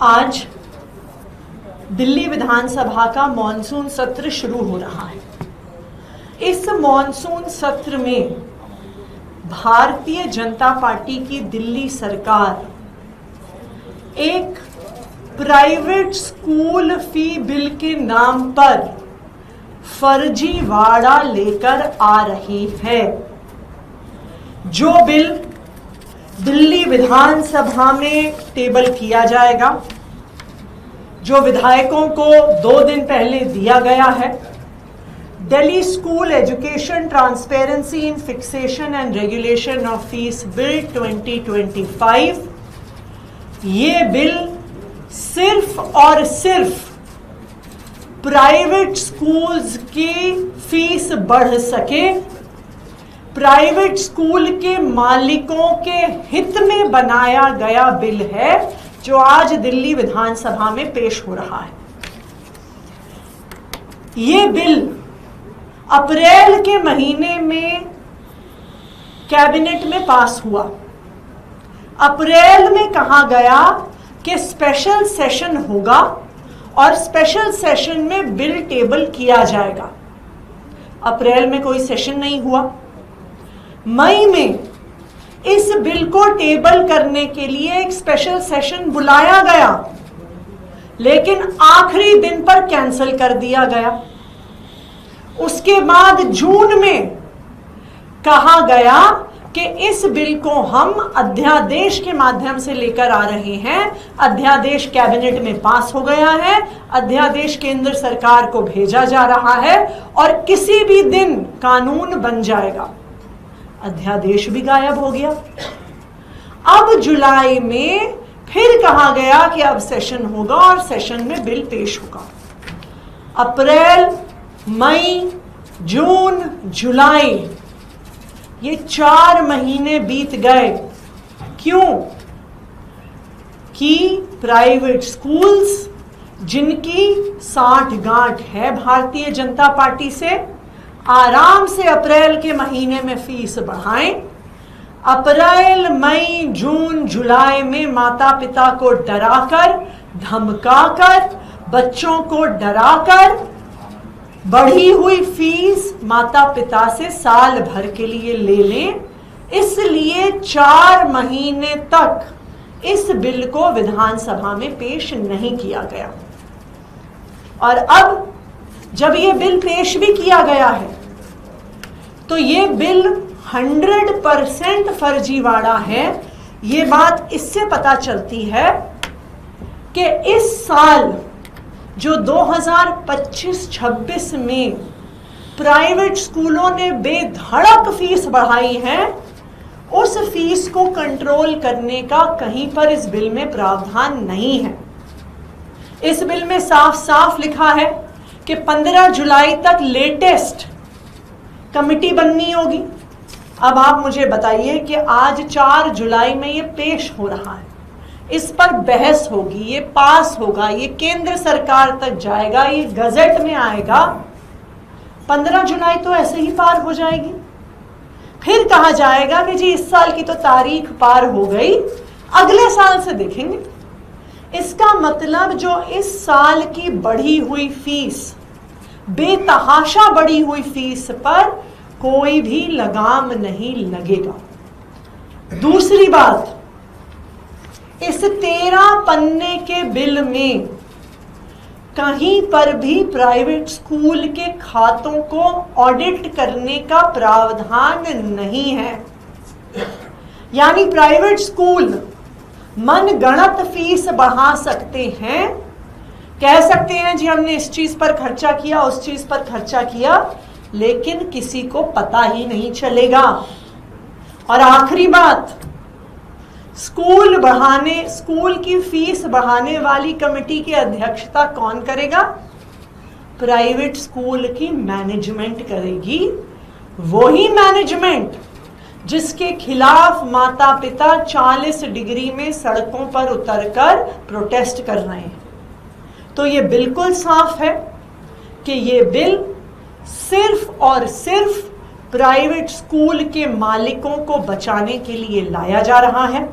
आज दिल्ली विधानसभा का मॉनसून सत्र शुरू हो रहा है। इस मॉनसून सत्र में भारतीय जनता पार्टी की दिल्ली सरकार एक प्राइवेट स्कूल फी बिल के नाम पर फर्जीवाड़ा लेकर आ रही है। जो बिल दिल्ली विधानसभा में टेबल किया जाएगा, जो विधायकों को 2 दिन पहले दिया गया है, Delhi school education transparency in fixation and regulation of fees bill 2025, ये बिल सिर्फ और सिर्फ प्राइवेट स्कूल्स की फीस बढ़ सके, प्राइवेट स्कूल के मालिकों के हित में बनाया गया बिल है, जो आज दिल्ली विधानसभा में पेश हो रहा है। ये बिल अप्रैल के महीने में कैबिनेट में पास हुआ। अप्रैल में कहा गया कि स्पेशल सेशन होगा और स्पेशल सेशन में बिल टेबल किया जाएगा। अप्रैल में कोई सेशन नहीं हुआ। मई में इस बिल को टेबल करने के लिए एक स्पेशल सेशन बुलाया गया, लेकिन आखिरी दिन पर कैंसिल कर दिया गया। उसके बाद जून में कहा गया कि इस बिल को हम अध्यादेश के माध्यम से लेकर आ रहे हैं। अध्यादेश कैबिनेट में पास हो गया है, अध्यादेश केंद्र सरकार को भेजा जा रहा है और किसी भी दिन कानून बन जाएगा। अध्यादेश भी गायब हो गया। अब जुलाई में फिर कहा गया कि अब सेशन होगा और सेशन में बिल पेश होगा। अप्रैल, मई, जून, जुलाई, ये 4 महीने बीत गए। क्यों? कि प्राइवेट स्कूल्स जिनकी साठ गांठ है भारतीय जनता पार्टी से, आराम से अप्रैल के महीने में फीस बढ़ाएं। अप्रैल, मई, जून, जुलाई में माता पिता को डराकर, धमकाकर, बच्चों को डराकर बढ़ी हुई फीस माता पिता से साल भर के लिए ले लें। इसलिए 4 महीने तक इस बिल को विधानसभा में पेश नहीं किया गया। और अब जब ये बिल पेश भी किया गया है, तो ये बिल 100% फर्जीवाड़ा है। ये बात इससे पता चलती है कि इस साल जो 2025-26 में प्राइवेट स्कूलों ने बेधड़क फीस बढ़ाई है, उस फीस को कंट्रोल करने का कहीं पर इस बिल में प्रावधान नहीं है। इस बिल में साफ साफ लिखा है कि 15 जुलाई तक लेटेस्ट कमिटी बननी होगी। अब आप मुझे बताइए कि आज 4 जुलाई में ये पेश हो रहा है, इस पर बहस होगी, ये पास होगा, ये केंद्र सरकार तक जाएगा, ये गजट में आएगा। 15 जुलाई तो ऐसे ही पार हो जाएगी। फिर कहा जाएगा कि जी इस साल की तो तारीख पार हो गई, अगले साल से देखेंगे। इसका मतलब जो इस साल की बढ़ी हुई फीस, बेतहाशा बढ़ी हुई फीस पर कोई भी लगाम नहीं लगेगा। दूसरी बात, इस 13 पन्ने के बिल में कहीं पर भी प्राइवेट स्कूल के खातों को ऑडिट करने का प्रावधान नहीं है। यानी प्राइवेट स्कूल मनगढ़ंत फीस बढ़ा सकते हैं, कह सकते हैं जी हमने इस चीज पर खर्चा किया, उस चीज पर खर्चा किया, लेकिन किसी को पता ही नहीं चलेगा। और आखिरी बात, स्कूल की फीस बढ़ाने वाली कमेटी की अध्यक्षता कौन करेगा? प्राइवेट स्कूल की मैनेजमेंट करेगी। वही मैनेजमेंट जिसके खिलाफ माता पिता 40 डिग्री में सड़कों पर उतरकर प्रोटेस्ट कर रहे हैं। तो ये बिल्कुल साफ है कि ये बिल सिर्फ और सिर्फ प्राइवेट स्कूल के मालिकों को बचाने के लिए लाया जा रहा है।